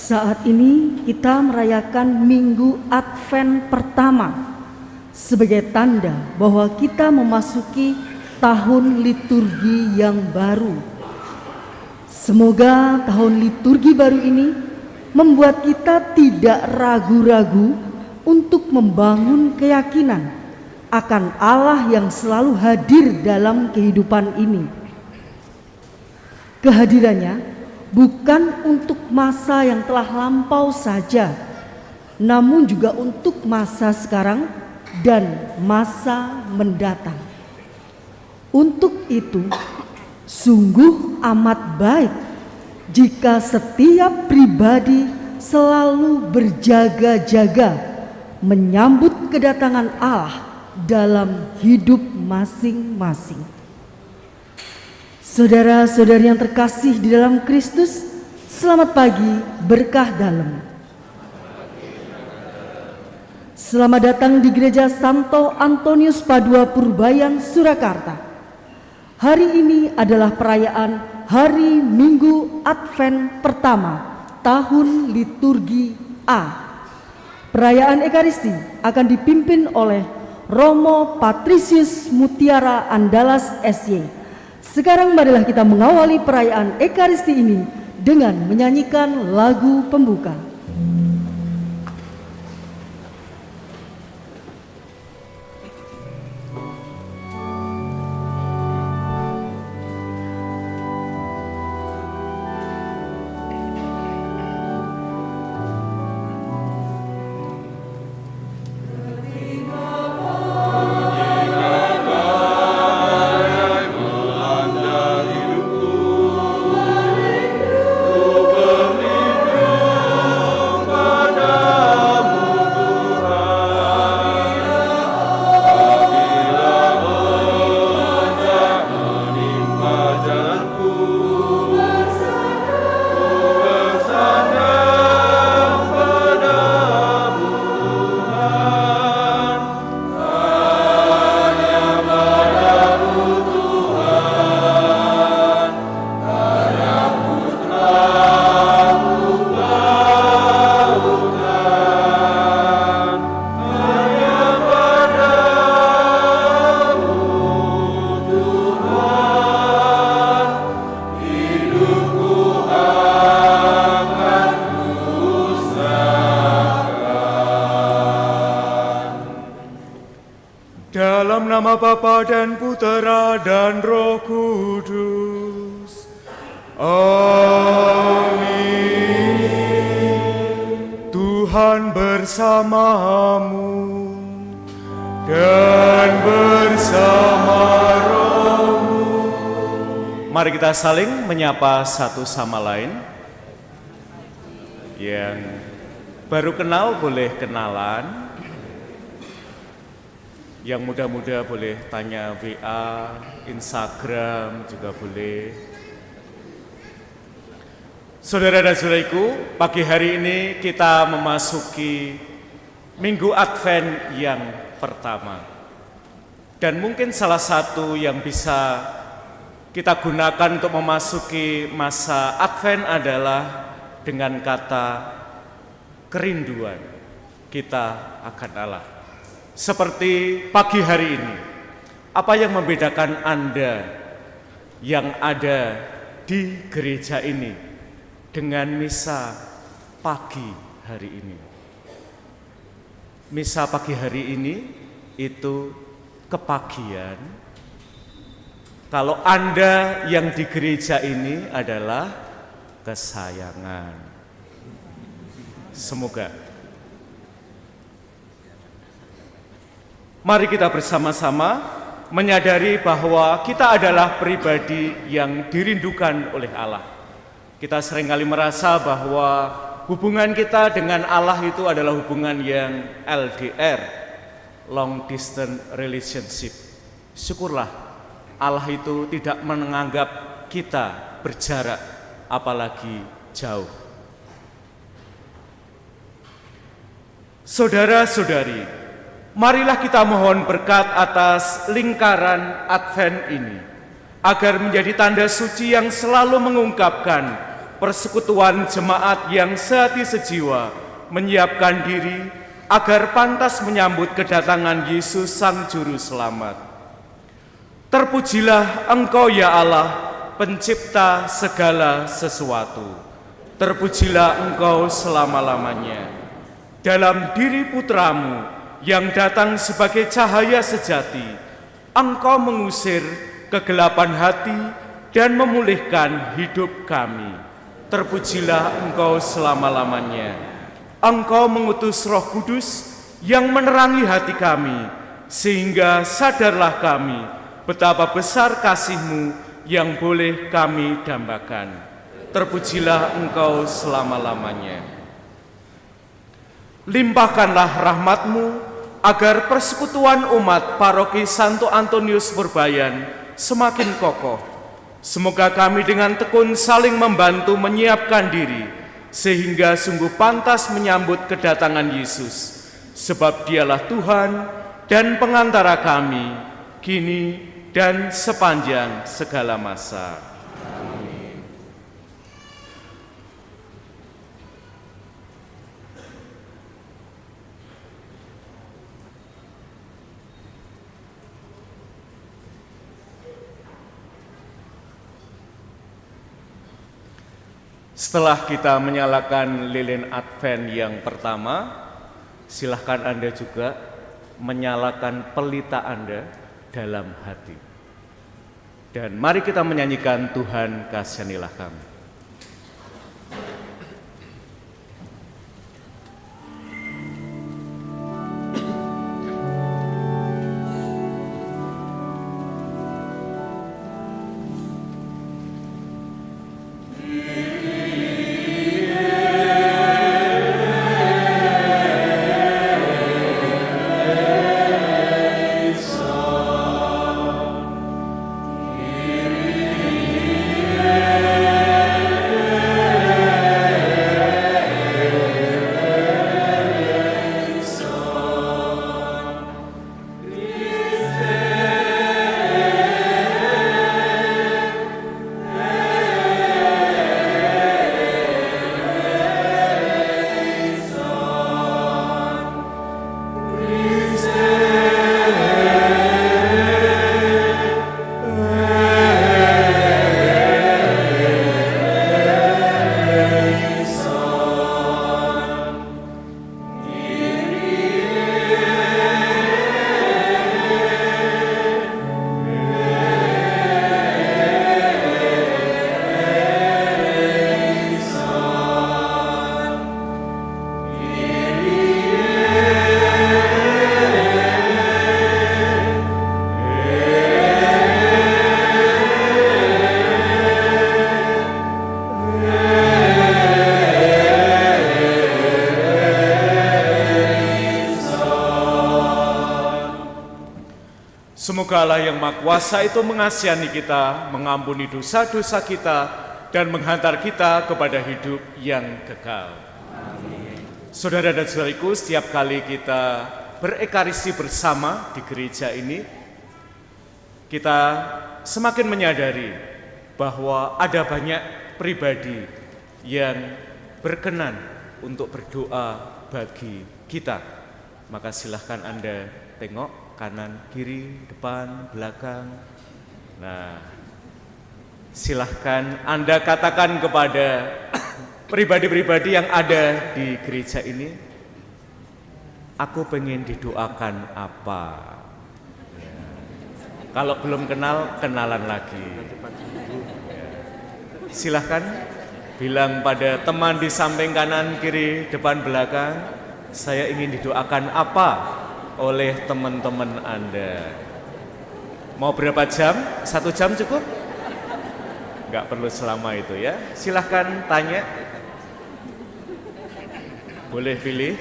Saat ini kita merayakan Minggu Advent pertama sebagai tanda bahwa kita memasuki tahun liturgi yang baru. Semoga tahun liturgi baru ini membuat kita tidak ragu-ragu untuk membangun keyakinan akan Allah yang selalu hadir dalam kehidupan ini. Kehadirannya bukan untuk masa yang telah lampau saja, namun juga untuk masa sekarang dan masa mendatang. Untuk itu, sungguh amat baik jika setiap pribadi selalu berjaga-jaga menyambut kedatangan Allah dalam hidup masing-masing. Saudara-saudari yang terkasih di dalam Kristus, selamat pagi, berkah dalam. Selamat datang di Gereja Santo Antonius Padua Purbayan, Surakarta. Hari ini adalah perayaan Hari Minggu Advent pertama tahun liturgi A. Perayaan Ekaristi akan dipimpin oleh Romo Patricius Mutiara Andalas SY. Sekarang marilah kita mengawali perayaan Ekaristi ini dengan menyanyikan lagu pembuka. Dalam nama Bapa dan Putera dan Roh Kudus. Amin. Tuhan bersamamu dan bersama rohmu. Mari kita saling menyapa satu sama lain. Yang baru kenal boleh kenalan. Yang muda-muda boleh tanya WA, Instagram juga boleh. Saudara dan saudariku, pagi hari ini kita memasuki Minggu Advent yang pertama. Dan mungkin salah satu yang bisa kita gunakan untuk memasuki masa Advent adalah dengan kata kerinduan kita akan Allah. Seperti pagi hari ini, apa yang membedakan Anda yang ada di gereja ini dengan misa pagi hari ini? Misa pagi hari ini itu kepagian. Kalau Anda yang di gereja ini adalah kesayangan. Semoga mari kita bersama-sama menyadari bahwa kita adalah pribadi yang dirindukan oleh Allah. Kita seringkali merasa bahwa hubungan kita dengan Allah itu adalah hubungan yang LDR, long distance relationship. Syukurlah Allah itu tidak menganggap kita berjarak, apalagi jauh. Saudara-saudari, marilah kita mohon berkat atas lingkaran Advent ini, agar menjadi tanda suci yang selalu mengungkapkan persekutuan jemaat yang sehati sejiwa menyiapkan diri agar pantas menyambut kedatangan Yesus Sang Juru Selamat. Terpujilah Engkau ya Allah, pencipta segala sesuatu. Terpujilah Engkau selama-lamanya. Dalam diri putramu yang datang sebagai cahaya sejati, Engkau mengusir kegelapan hati dan memulihkan hidup kami. Terpujilah Engkau selama-lamanya. Engkau mengutus Roh Kudus yang menerangi hati kami, sehingga sadarlah kami betapa besar kasih-Mu yang boleh kami dambakan. Terpujilah Engkau selama-lamanya. Limpahkanlah rahmat-Mu agar persekutuan umat Paroki Santo Antonius Purbayan semakin kokoh. Semoga kami dengan tekun saling membantu menyiapkan diri, sehingga sungguh pantas menyambut kedatangan Yesus. Sebab Dialah Tuhan dan pengantara kami, kini dan sepanjang segala masa. Setelah kita menyalakan lilin Advent yang pertama, silahkan Anda juga menyalakan pelita Anda dalam hati. Dan mari kita menyanyikan Tuhan Kasihanilah Kami. Semoga Allah yang Maha Kuasa itu mengasihani kita, mengampuni dosa-dosa kita, dan menghantar kita kepada hidup yang kekal. Amin. Saudara dan saudariku, setiap kali kita berekaristi bersama di gereja ini, kita semakin menyadari bahwa ada banyak pribadi yang berkenan untuk berdoa bagi kita. Maka silahkan Anda tengok kanan, kiri, depan, belakang. Nah, silahkan Anda katakan kepada pribadi-pribadi yang ada di gereja ini, aku pengen didoakan apa? Ya. Kalau belum kenal, kenalan lagi. Ya. Silahkan bilang pada teman di samping kanan, kiri, depan, belakang, saya ingin didoakan apa oleh teman-teman Anda. Mau berapa jam? 1 jam cukup? Enggak perlu selama itu ya. Silahkan tanya. Boleh pilih.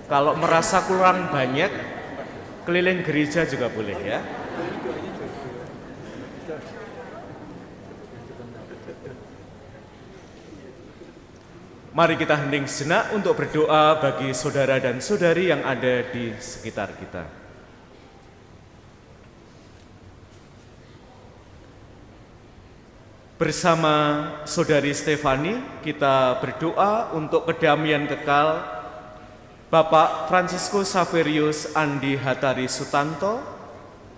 Kalau merasa kurang banyak, keliling gereja juga boleh ya. Mari kita hening sejenak untuk berdoa bagi saudara dan saudari yang ada di sekitar kita. Bersama Saudari Stefani, kita berdoa untuk kedamaian kekal Bapak Francisco Saverius Andi Hatari Sutanto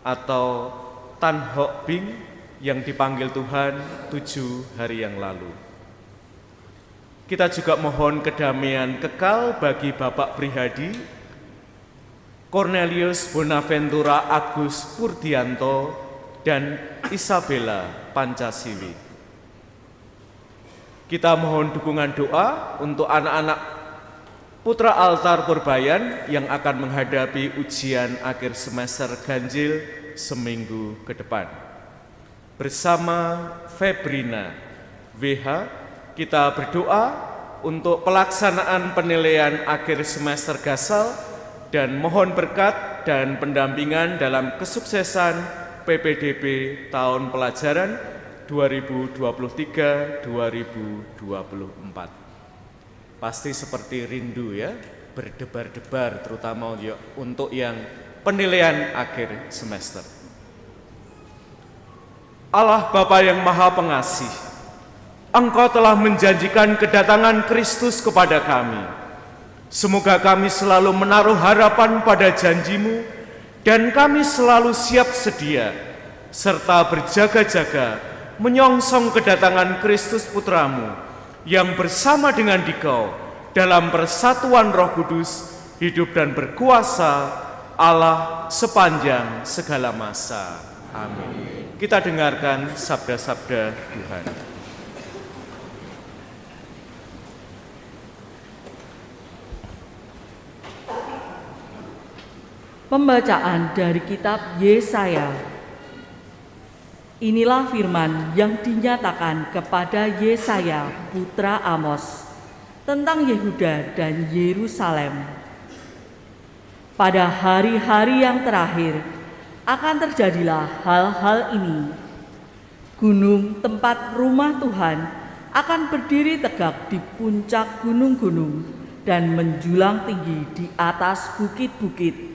atau Tan Hock Bing yang dipanggil Tuhan 7 hari yang lalu. Kita juga mohon kedamaian kekal bagi Bapak Prihadi Cornelius Bonaventura Agus Purdianto dan Isabella Pancasiwi. Kita mohon dukungan doa untuk anak-anak Putra Altar Purbayan yang akan menghadapi ujian akhir semester ganjil seminggu ke depan. Bersama Febrina WH, kita berdoa untuk pelaksanaan penilaian akhir semester Gasal dan mohon berkat dan pendampingan dalam kesuksesan PPDB tahun pelajaran 2023-2024. Pasti seperti rindu ya, berdebar-debar terutama untuk yang penilaian akhir semester. Allah Bapa yang Maha Pengasih, Engkau telah menjanjikan kedatangan Kristus kepada kami. Semoga kami selalu menaruh harapan pada janji-Mu dan kami selalu siap sedia serta berjaga-jaga menyongsong kedatangan Kristus Putramu yang bersama dengan Dikau dalam persatuan Roh Kudus hidup dan berkuasa Allah sepanjang segala masa. Amin. Kita dengarkan sabda-sabda Tuhan. Pembacaan dari kitab Yesaya. Inilah firman yang dinyatakan kepada Yesaya putra Amos tentang Yehuda dan Yerusalem. Pada hari-hari yang terakhir akan terjadilah hal-hal ini. Gunung tempat rumah Tuhan akan berdiri tegak di puncak gunung-gunung dan menjulang tinggi di atas bukit-bukit.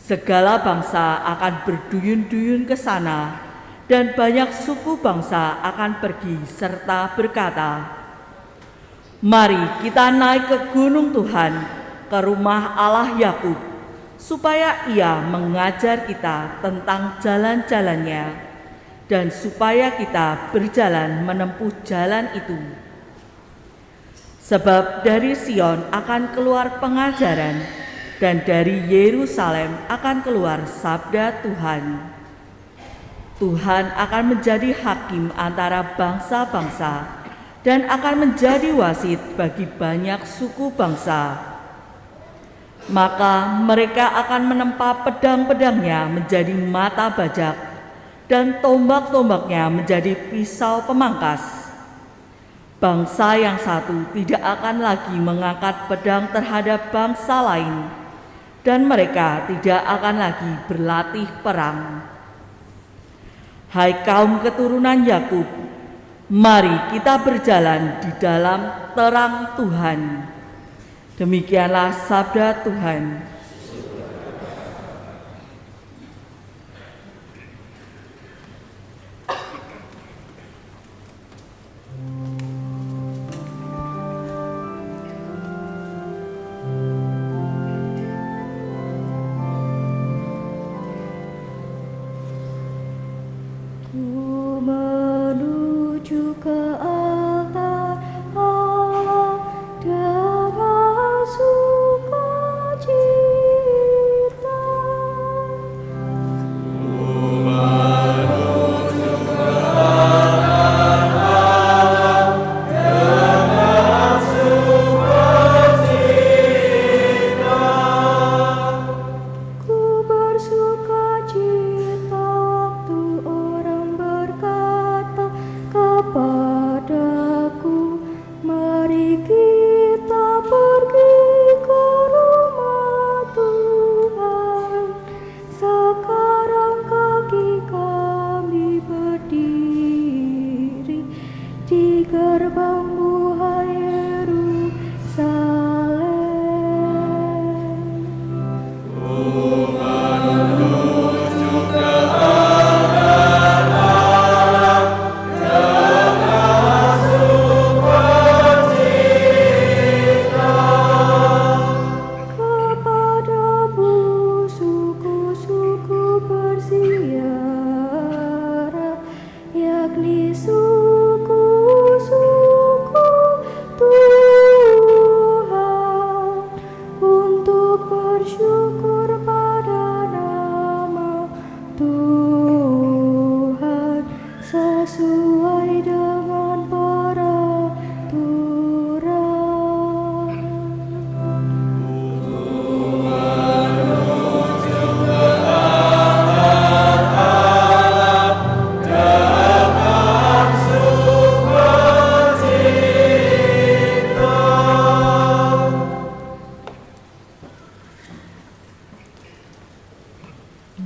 Segala bangsa akan berduyun-duyun ke sana, dan banyak suku bangsa akan pergi serta berkata, "Mari kita naik ke gunung Tuhan, ke rumah Allah Yakub, supaya Ia mengajar kita tentang jalan-jalannya, dan supaya kita berjalan menempuh jalan itu. Sebab dari Sion akan keluar pengajaran, dan dari Yerusalem akan keluar sabda Tuhan. Tuhan akan menjadi hakim antara bangsa-bangsa dan akan menjadi wasit bagi banyak suku bangsa. Maka mereka akan menempa pedang-pedangnya menjadi mata bajak dan tombak-tombaknya menjadi pisau pemangkas. Bangsa yang satu tidak akan lagi mengangkat pedang terhadap bangsa lain, dan mereka tidak akan lagi berlatih perang. Hai kaum keturunan Yakub, mari kita berjalan di dalam terang Tuhan." Demikianlah sabda Tuhan. Sukacita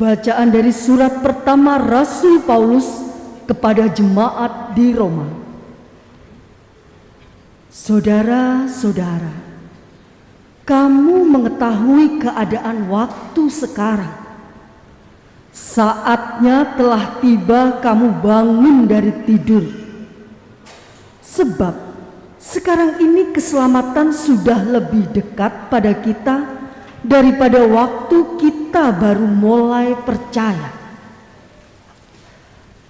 Bacaan dari surat pertama Rasul Paulus kepada jemaat di Roma. Saudara-saudara, kamu mengetahui keadaan waktu sekarang. Saatnya telah tiba kamu bangun dari tidur. Sebab sekarang ini keselamatan sudah lebih dekat pada kita daripada waktu kita baru mulai percaya.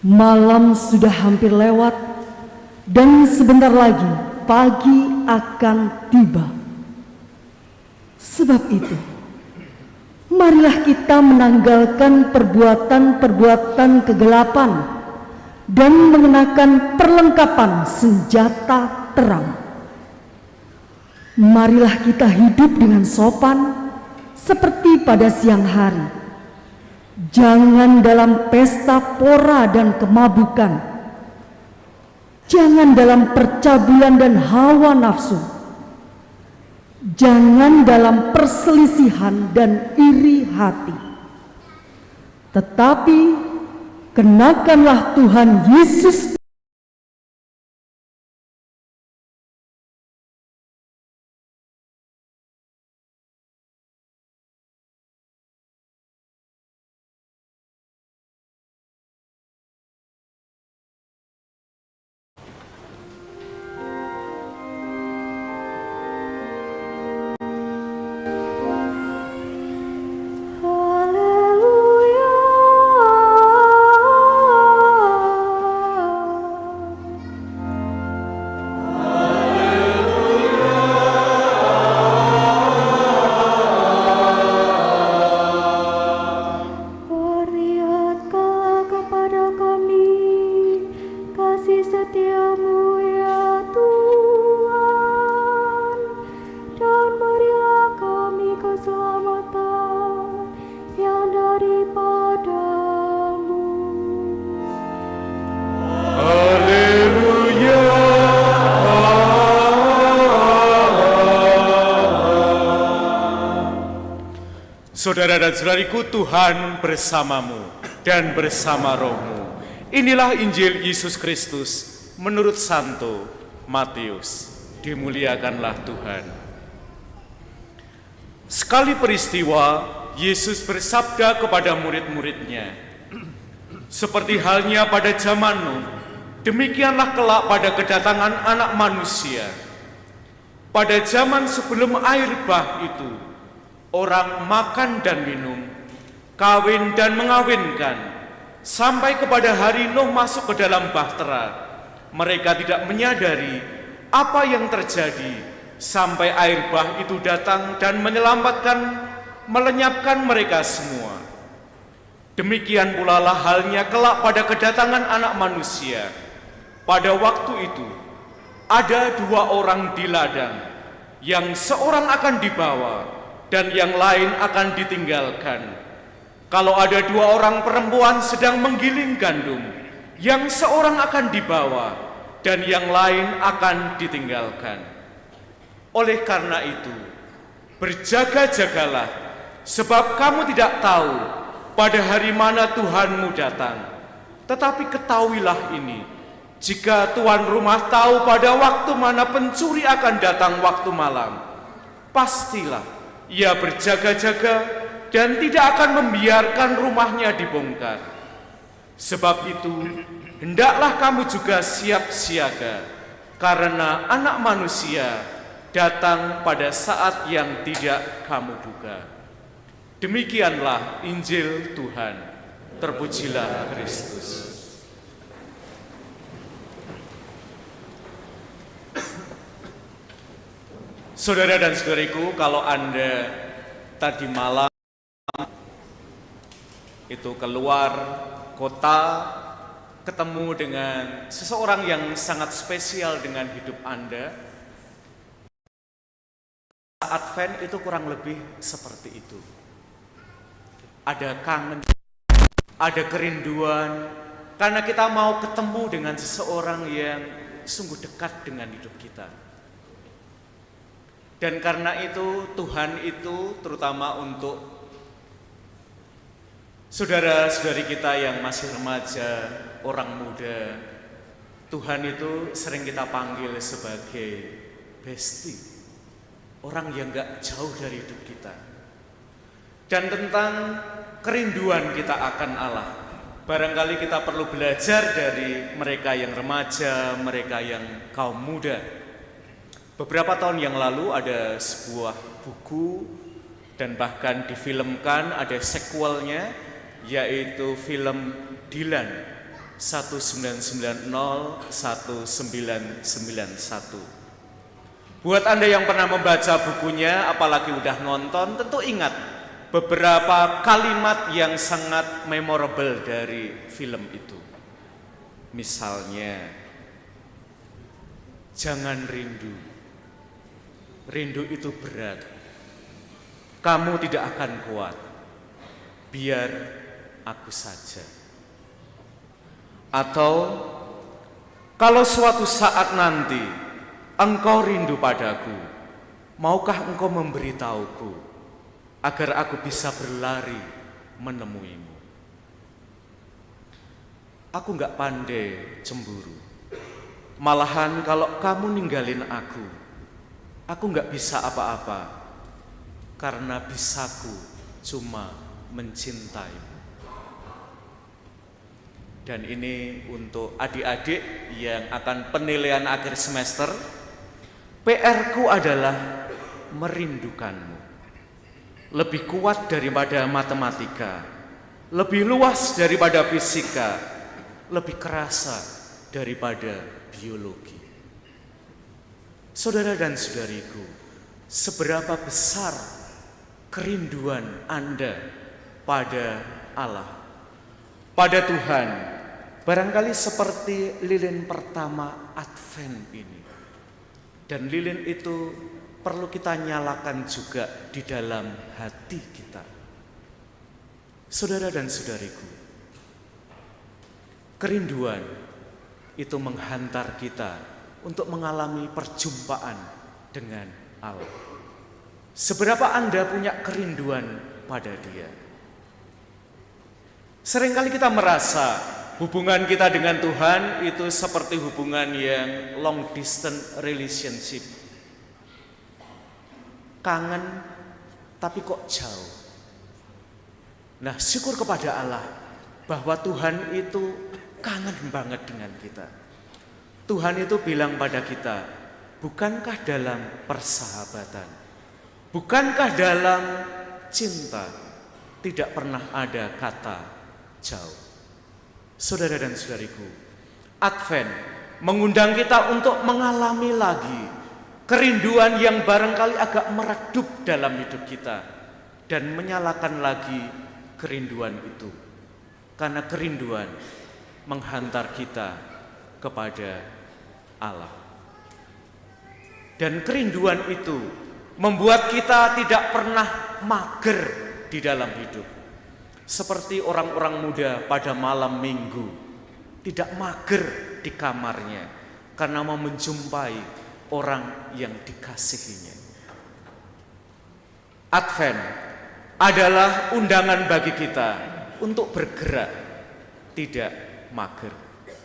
Malam sudah hampir lewat dan sebentar lagi pagi akan tiba. Sebab itu, marilah kita menanggalkan perbuatan-perbuatan kegelapan dan mengenakan perlengkapan senjata terang. Marilah kita hidup dengan sopan seperti pada siang hari. Jangan dalam pesta pora dan kemabukan. Jangan dalam percabulan dan hawa nafsu. Jangan dalam perselisihan dan iri hati. Tetapi kenakanlah Tuhan Yesus. Saudara dan saudariku, Tuhan bersamamu dan bersama rohmu. Inilah Injil Yesus Kristus menurut Santo Matius. Dimuliakanlah Tuhan. Sekali peristiwa, Yesus bersabda kepada murid-muridnya, seperti halnya pada zaman Nuh, demikianlah kelak pada kedatangan Anak Manusia. Pada zaman sebelum air bah itu, orang makan dan minum, kawin dan mengawinkan, sampai kepada hari Nuh masuk ke dalam bahtera. Mereka tidak menyadari apa yang terjadi sampai air bah itu datang dan melenyapkan mereka semua. Demikian pula lah halnya kelak pada kedatangan Anak Manusia. Pada waktu itu, ada dua orang di ladang, yang seorang akan dibawa dan yang lain akan ditinggalkan. Kalau ada dua orang perempuan sedang menggiling gandum, yang seorang akan dibawa dan yang lain akan ditinggalkan. Oleh karena itu, berjaga-jagalah, sebab kamu tidak tahu pada hari mana Tuhanmu datang. Tetapi ketahuilah ini, jika tuan rumah tahu pada waktu mana pencuri akan datang waktu malam, pastilah ia berjaga-jaga dan tidak akan membiarkan rumahnya dibongkar. Sebab itu, hendaklah kamu juga siap siaga, karena Anak Manusia datang pada saat yang tidak kamu duga. Demikianlah Injil Tuhan. Terpujilah Kristus. Saudara dan saudariku, kalau Anda tadi malam itu keluar kota, ketemu dengan seseorang yang sangat spesial dengan hidup Anda, Advent itu kurang lebih seperti itu. Ada kangen, ada kerinduan, karena kita mau ketemu dengan seseorang yang sungguh dekat dengan hidup kita. Dan karena itu Tuhan itu terutama untuk Saudara-saudari kita yang masih remaja, orang muda, Tuhan itu sering kita panggil sebagai bestie, orang yang gak jauh dari hidup kita. Dan tentang kerinduan kita akan Allah, barangkali kita perlu belajar dari mereka yang remaja, mereka yang kaum muda. Beberapa tahun yang lalu ada sebuah buku dan bahkan difilmkan, ada sequelnya, yaitu film Dylan 1990-1991. Buat Anda yang pernah membaca bukunya, apalagi udah nonton, tentu ingat beberapa kalimat yang sangat memorable dari film itu. Misalnya, jangan rindu. Rindu itu berat. Kamu tidak akan kuat. Biar aku saja. Atau, kalau suatu saat nanti engkau rindu padaku, maukah engkau memberitahuku agar aku bisa berlari menemuimu? Aku gak pandai cemburu. Malahan kalau kamu ninggalin aku gak bisa apa-apa, karena bisaku cuma mencintaimu. Dan ini untuk adik-adik yang akan penilaian akhir semester. PR-ku adalah merindukanmu. Lebih kuat daripada matematika, lebih luas daripada fisika, lebih kerasa daripada biologi. Saudara dan saudariku, seberapa besar kerinduan Anda pada Allah, pada Tuhan? Barangkali seperti lilin pertama Advent ini. Dan lilin itu perlu kita nyalakan juga di dalam hati kita. Saudara dan saudariku, kerinduan itu menghantar kita untuk mengalami perjumpaan dengan Allah. Seberapa Anda punya kerinduan pada Dia? Seringkali kita merasa hubungan kita dengan Tuhan itu seperti hubungan yang long distance relationship. Kangen tapi kok jauh. Nah, syukur kepada Allah bahwa Tuhan itu kangen banget dengan kita. Tuhan itu bilang pada kita, bukankah dalam persahabatan, bukankah dalam cinta tidak pernah ada kata jauh. Saudara dan saudariku, Advent mengundang kita untuk mengalami lagi kerinduan yang barangkali agak meredup dalam hidup kita dan menyalakan lagi kerinduan itu. Karena kerinduan menghantar kita kepada Allah. Dan kerinduan itu membuat kita tidak pernah mager di dalam hidup. Seperti orang-orang muda pada malam minggu, tidak mager di kamarnya karena mau menjumpai orang yang dikasihinya. Advent adalah undangan bagi kita untuk bergerak, tidak mager.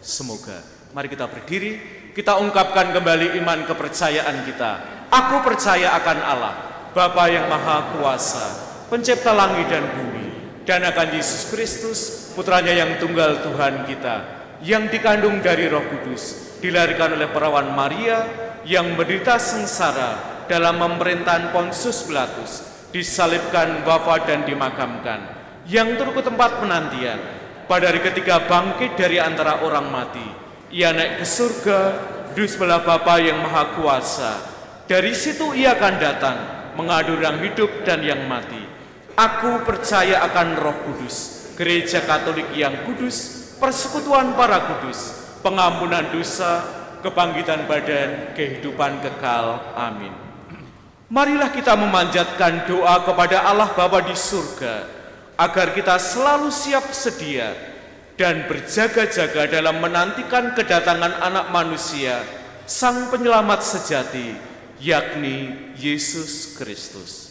Semoga, mari kita berdiri, kita ungkapkan kembali iman kepercayaan kita. Aku percaya akan Allah, Bapa yang Maha Kuasa, Pencipta langit dan bumi, dan akan Yesus Kristus, putranya yang tunggal Tuhan kita, yang dikandung dari Roh Kudus, dilahirkan oleh perawan Maria, yang menderita sengsara dalam pemerintahan Pontius Pilatus, disalibkan, wafat dan dimakamkan, yang turut ke tempat penantian, pada hari ketiga bangkit dari antara orang mati, ia naik ke surga, duduk sebelah Bapa yang Maha Kuasa. Dari situ ia akan datang, mengadu yang hidup dan yang mati. Aku percaya akan Roh Kudus, Gereja Katolik yang kudus, persekutuan para kudus, pengampunan dosa, kebangkitan badan, kehidupan kekal. Amin. Marilah kita memanjatkan doa kepada Allah Bapa di surga, agar kita selalu siap sedia dan berjaga-jaga dalam menantikan kedatangan Anak Manusia, Sang Penyelamat sejati, yakni Yesus Kristus.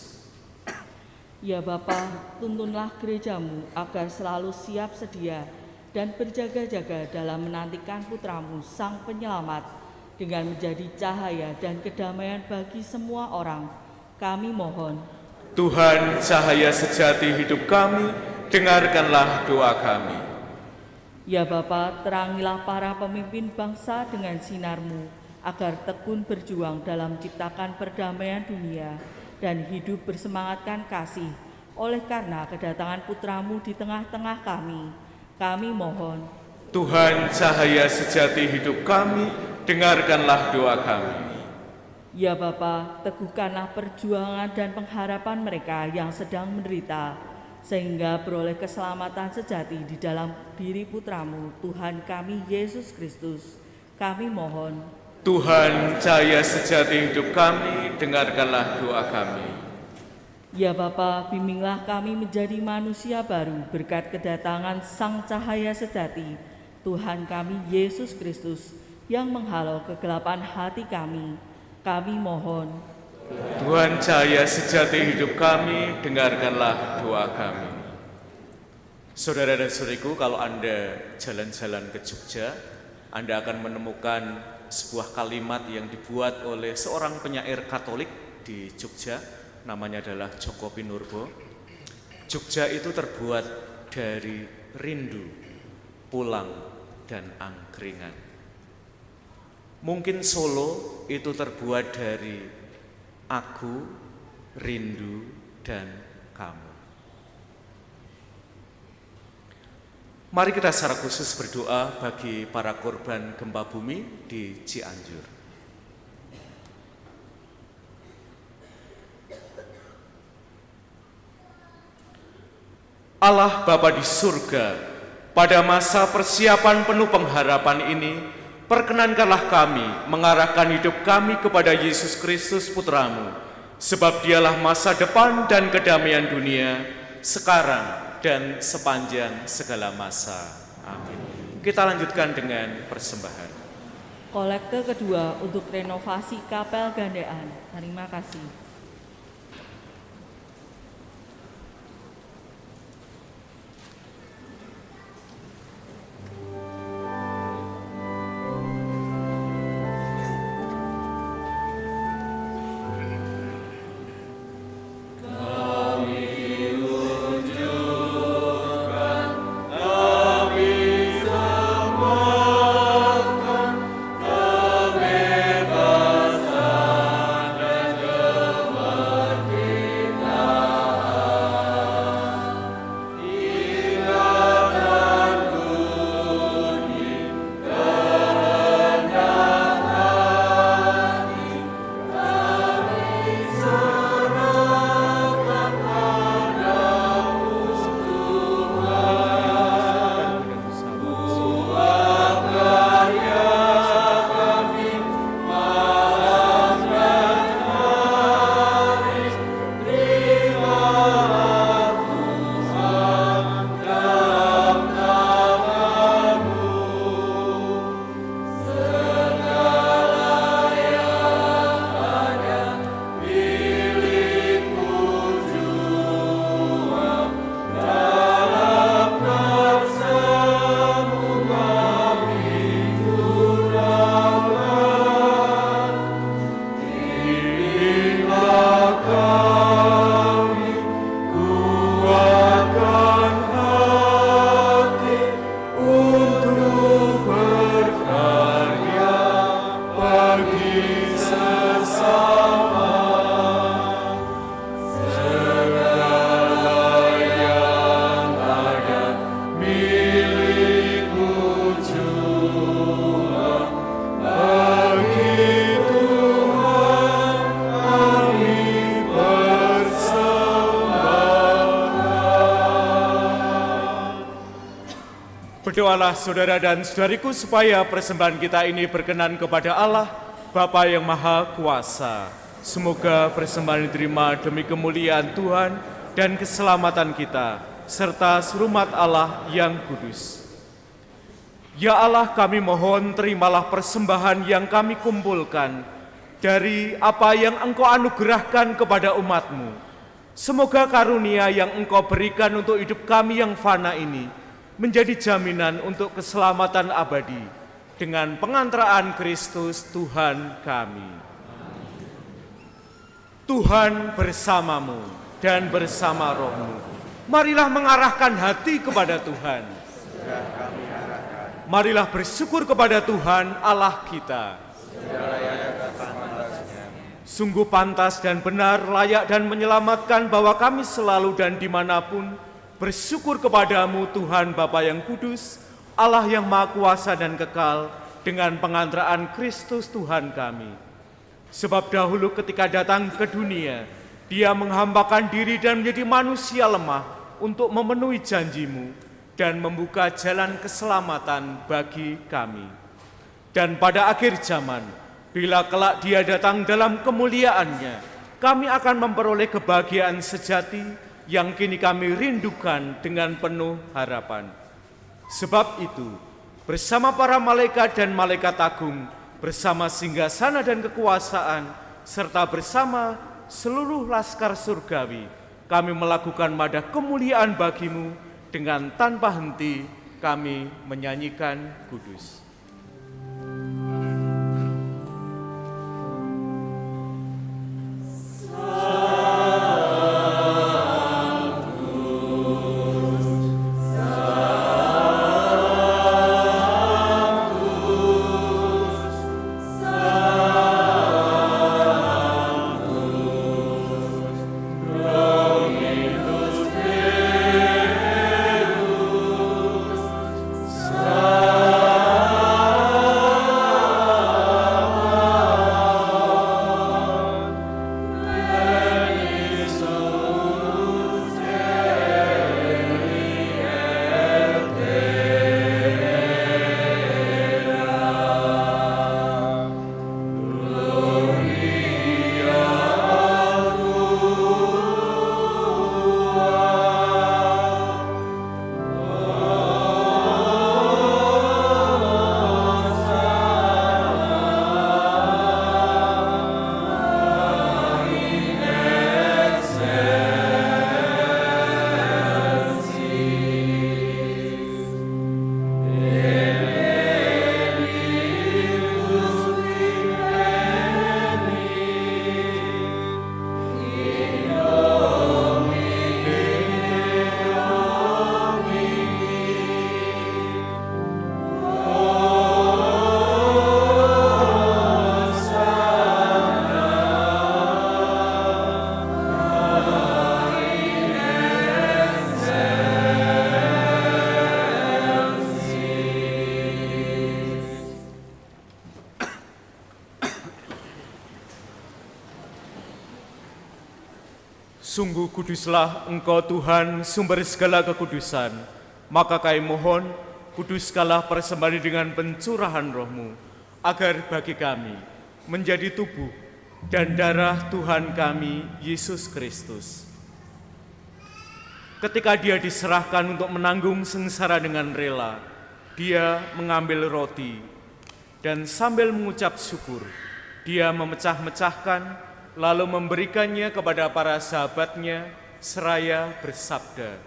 Ya Bapa, tuntunlah gerejamu agar selalu siap sedia dan berjaga-jaga dalam menantikan putramu Sang Penyelamat dengan menjadi cahaya dan kedamaian bagi semua orang. Kami mohon. Tuhan, cahaya sejati hidup kami, dengarkanlah doa kami. Ya Bapa, terangilah para pemimpin bangsa dengan sinarmu, agar tekun berjuang dalam menciptakan perdamaian dunia dan hidup bersemangatkan kasih. Oleh karena kedatangan putramu di tengah-tengah kami mohon. Tuhan, cahaya sejati hidup kami, dengarkanlah doa kami. Ya Bapa, teguhkanlah perjuangan dan pengharapan mereka yang sedang menderita, sehingga beroleh keselamatan sejati di dalam diri putramu, Tuhan kami Yesus Kristus. Kami mohon. Tuhan, cahaya sejati hidup kami, dengarkanlah doa kami. Ya Bapa, bimbinglah kami menjadi manusia baru berkat kedatangan Sang Cahaya Sejati, Tuhan kami Yesus Kristus, yang menghalau kegelapan hati kami. Kami mohon. Tuhan, cahaya sejati hidup kami, dengarkanlah doa kami. Saudara dan saudariku, kalau Anda jalan-jalan ke Jogja, Anda akan menemukan sebuah kalimat yang dibuat oleh seorang penyair Katolik di Jogja, namanya adalah Joko Pinurbo. Jogja itu terbuat dari rindu, pulang, dan angkringan. Mungkin Solo itu terbuat dari aku, rindu, dan kamu. Mari kita secara khusus berdoa bagi para korban gempa bumi di Cianjur. Allah Bapa di surga, pada masa persiapan penuh pengharapan ini, perkenankanlah kami mengarahkan hidup kami kepada Yesus Kristus Putramu, sebab dialah masa depan dan kedamaian dunia, sekarang dan sepanjang segala masa. Amin. Kita lanjutkan dengan persembahan. Kolekte kedua untuk renovasi Kapel Gandean. Terima kasih. Berdoalah saudara dan saudariku supaya persembahan kita ini berkenan kepada Allah, Bapa yang Maha Kuasa. Semoga persembahan diterima demi kemuliaan Tuhan dan keselamatan kita, serta serumat Allah yang kudus. Ya Allah, kami mohon terimalah persembahan yang kami kumpulkan dari apa yang Engkau anugerahkan kepada umat-Mu. Semoga karunia yang Engkau berikan untuk hidup kami yang fana ini menjadi jaminan untuk keselamatan abadi dengan pengantaraan Kristus Tuhan kami. Tuhan bersamamu dan bersama rohmu. Marilah mengarahkan hati kepada Tuhan. Marilah bersyukur kepada Tuhan Allah kita. Sungguh pantas dan benar, layak dan menyelamatkan bahwa kami selalu dan dimanapun bersyukur kepadamu Tuhan Bapa yang kudus, Allah yang maha kuasa dan kekal, dengan pengantaraan Kristus Tuhan kami. Sebab dahulu ketika datang ke dunia, Dia menghambakan diri dan menjadi manusia lemah untuk memenuhi janjimu dan membuka jalan keselamatan bagi kami. Dan pada akhir zaman, bila kelak Dia datang dalam kemuliaannya, kami akan memperoleh kebahagiaan sejati yang kini kami rindukan dengan penuh harapan. Sebab itu, bersama para malaikat dan malaikat agung, bersama singgasana dan kekuasaan, serta bersama seluruh laskar surgawi, kami melakukan madah kemuliaan bagimu dengan tanpa henti kami menyanyikan kudus. Sungguh kuduslah Engkau Tuhan, sumber segala kekudusan. Maka kami mohon, kuduskanlah persembahan dengan pencurahan roh-Mu, agar bagi kami menjadi tubuh dan darah Tuhan kami, Yesus Kristus. Ketika Dia diserahkan untuk menanggung sengsara dengan rela, Dia mengambil roti, dan sambil mengucap syukur, Dia memecah-mecahkan, lalu memberikannya kepada para sahabatnya, seraya bersabda,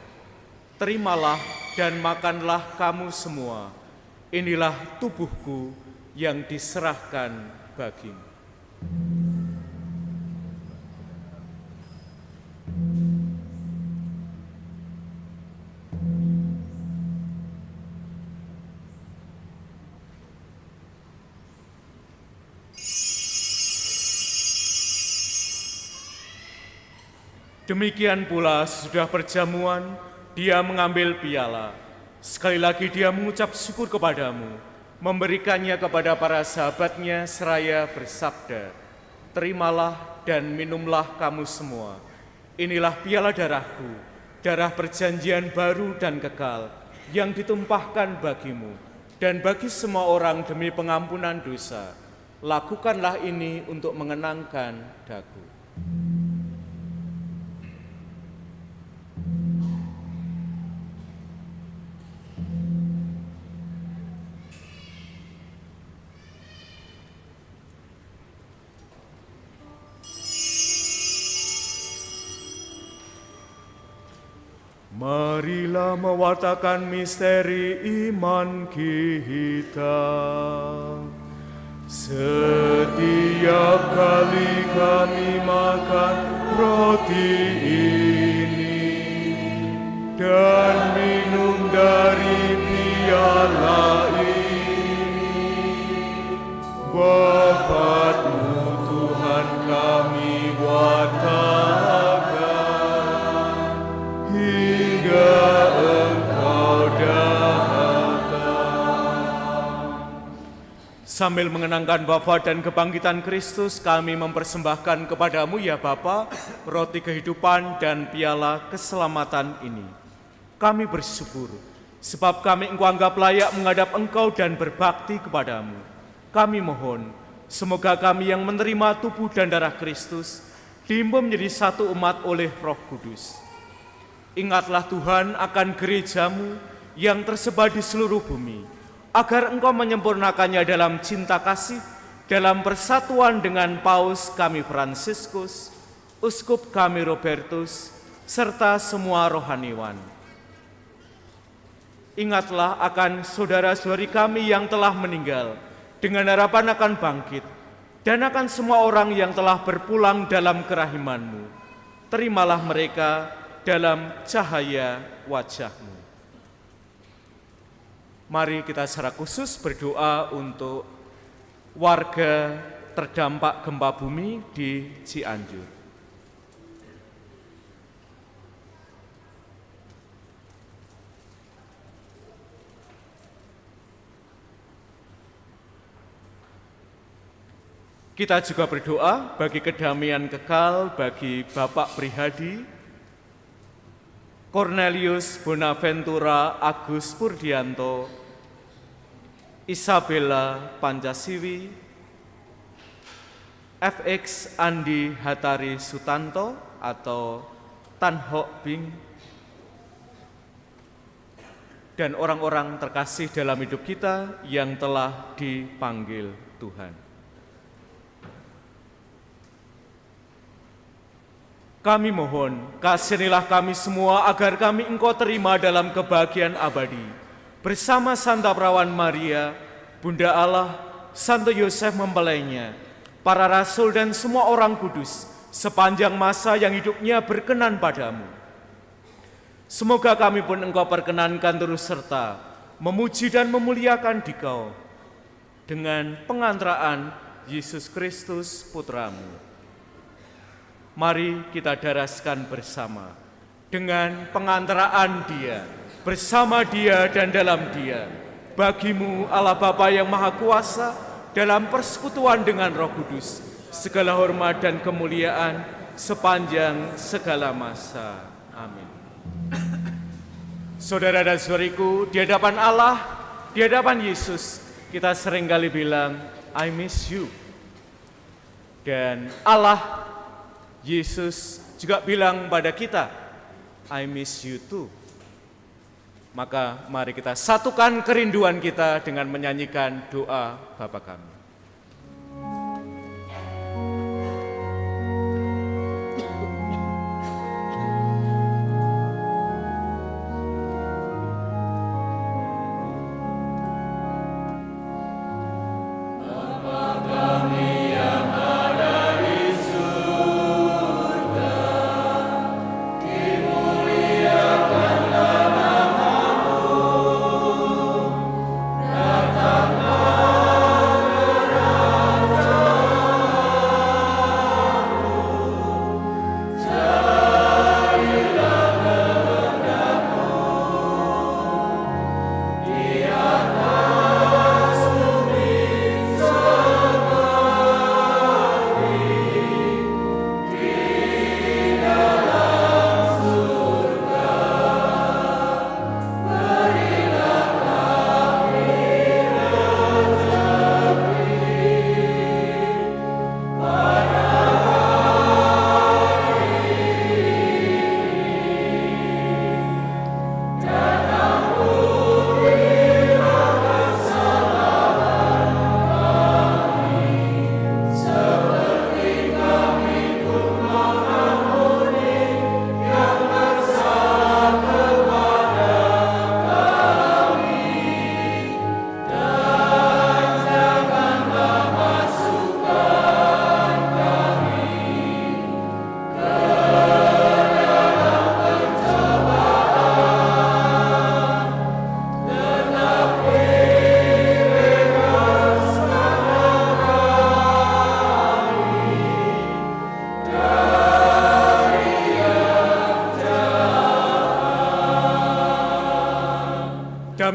"Terimalah dan makanlah kamu semua, inilah tubuhku yang diserahkan bagimu." Demikian pula sesudah perjamuan, Dia mengambil piala. Sekali lagi Dia mengucap syukur kepadamu, memberikannya kepada para sahabatnya seraya bersabda, "Terimalah dan minumlah kamu semua. Inilah piala darahku, darah perjanjian baru dan kekal, yang ditumpahkan bagimu dan bagi semua orang demi pengampunan dosa. Lakukanlah ini untuk mengenangkan daku." Marilah mewartakan misteri iman kita. Setiap kali kami makan roti ini dan minum dari piala ini, wafat-Mu Tuhan kami wartakan hingga Engkau datang. Sambil mengenangkan wafat dan kebangkitan Kristus, kami mempersembahkan kepadamu ya Bapa, roti kehidupan dan piala keselamatan ini. Kami bersyukur, sebab kami Engkau anggap layak menghadap Engkau dan berbakti kepadamu. Kami mohon, semoga kami yang menerima tubuh dan darah Kristus, diimbau menjadi satu umat oleh Roh Kudus. Ingatlah Tuhan akan gerejamu yang tersebar di seluruh bumi, agar Engkau menyempurnakannya dalam cinta kasih, dalam persatuan dengan Paus kami Fransiskus, Uskup kami Robertus, serta semua rohaniwan. Ingatlah akan saudara-saudari kami yang telah meninggal, dengan harapan akan bangkit, dan akan semua orang yang telah berpulang dalam kerahiman-Mu. Terimalah mereka dalam cahaya wajah-Mu. Mari kita secara khusus berdoa untuk warga terdampak gempa bumi di Cianjur. Kita juga berdoa bagi kedamaian kekal bagi Bapak Prihadi, Cornelius Bonaventura Agus Purdianto, Isabella Pancasiwi, FX Andi Hatari Sutanto atau Tan Hock Bing, dan orang-orang terkasih dalam hidup kita yang telah dipanggil Tuhan. Kami mohon, kasihanilah kami semua agar kami Engkau terima dalam kebahagiaan abadi. Bersama Santa Perawan Maria, Bunda Allah, Santo Yosef mempelainya, para rasul dan semua orang kudus, sepanjang masa yang hidupnya berkenan padamu. Semoga kami pun Engkau perkenankan terus serta memuji dan memuliakan Dikau dengan pengantaraan Yesus Kristus Putramu. Mari kita daraskan bersama dengan pengantaraan Dia, bersama Dia dan dalam Dia. Bagimu Allah Bapa yang Maha Kuasa, dalam persekutuan dengan Roh Kudus, segala hormat dan kemuliaan sepanjang segala masa. Amin. Saudara dan saudariku, di hadapan Allah, di hadapan Yesus, kita seringkali bilang, I miss you. Dan Allah, Yesus juga bilang pada kita, I miss you too. Maka mari kita satukan kerinduan kita dengan menyanyikan doa Bapa kami.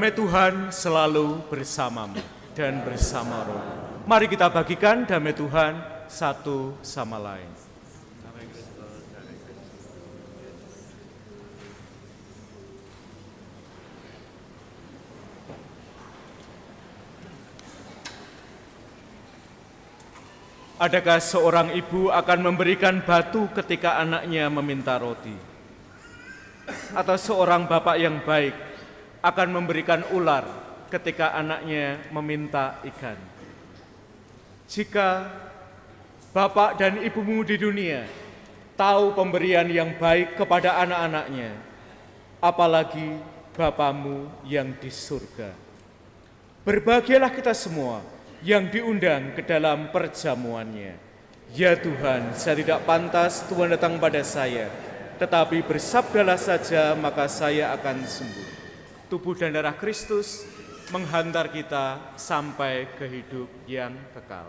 Damai Tuhan selalu bersamamu dan bersama roh. Mari kita bagikan damai Tuhan satu sama lain. Adakah seorang ibu akan memberikan batu ketika anaknya meminta roti? Atau seorang bapak yang baik akan memberikan ular ketika anaknya meminta ikan? Jika bapak dan ibumu di dunia tahu pemberian yang baik kepada anak-anaknya, apalagi Bapamu yang di surga. Berbahagialah kita semua yang diundang ke dalam perjamuannya. Ya Tuhan, saya tidak pantas Tuhan datang pada saya, tetapi bersabdalah saja maka saya akan sembuh. Tubuh dan darah Kristus menghantar kita sampai ke hidup yang kekal.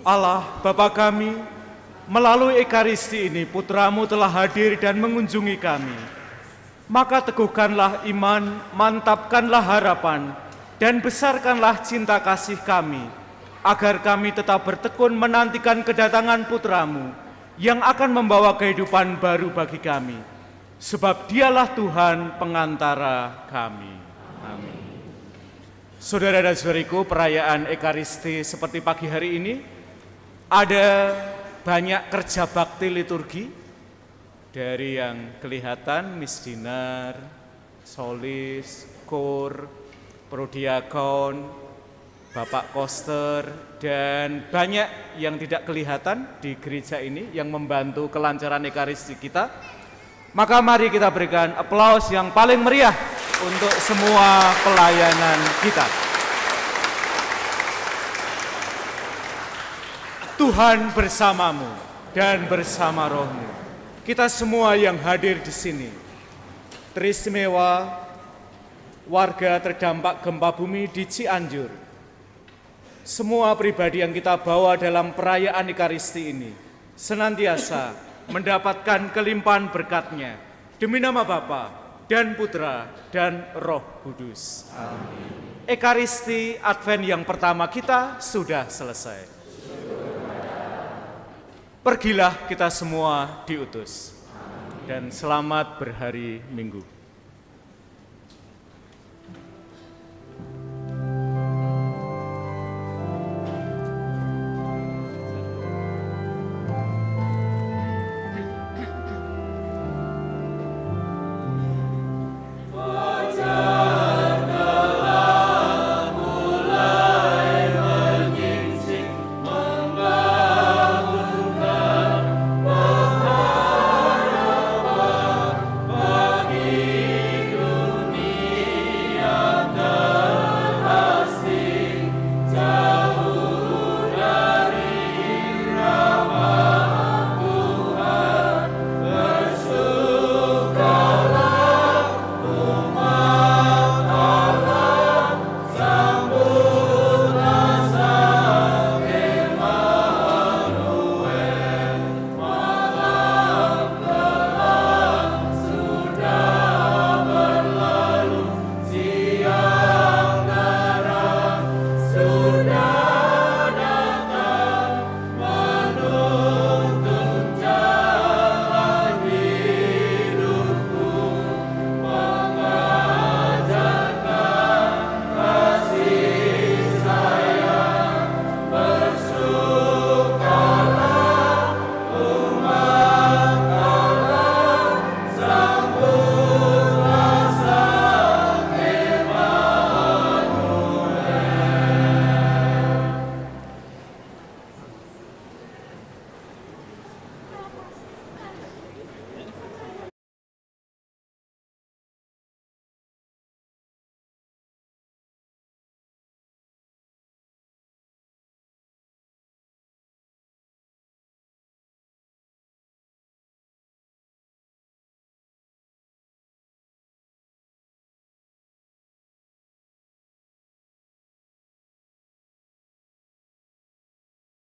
Allah Bapa kami, melalui Ekaristi ini Putra-Mu telah hadir dan mengunjungi kami. Maka teguhkanlah iman, mantapkanlah harapan, dan besarkanlah cinta kasih kami, agar kami tetap bertekun menantikan kedatangan Putra-Mu yang akan membawa kehidupan baru bagi kami. Sebab Dialah Tuhan pengantara kami. Amin. Saudara dan saudariku, perayaan Ekaristi seperti pagi hari ini ada banyak kerja bakti liturgi dari yang kelihatan misdinar, solis, kor, prodiakon, Bapak Koster, dan banyak yang tidak kelihatan di gereja ini yang membantu kelancaran Ekaristi kita. Maka mari kita berikan aplaus yang paling meriah untuk semua pelayanan kita. Tuhan bersamamu dan bersama rohmu. Kita semua yang hadir di sini, teristimewa warga terdampak gempa bumi di Cianjur, semua pribadi yang kita bawa dalam perayaan Ekaristi ini senantiasa mendapatkan kelimpahan berkat-Nya demi nama Bapa dan Putra dan Roh Kudus. Amin. Ekaristi Advent yang pertama kita sudah selesai. Pergilah kita semua diutus. Dan selamat berhari Minggu.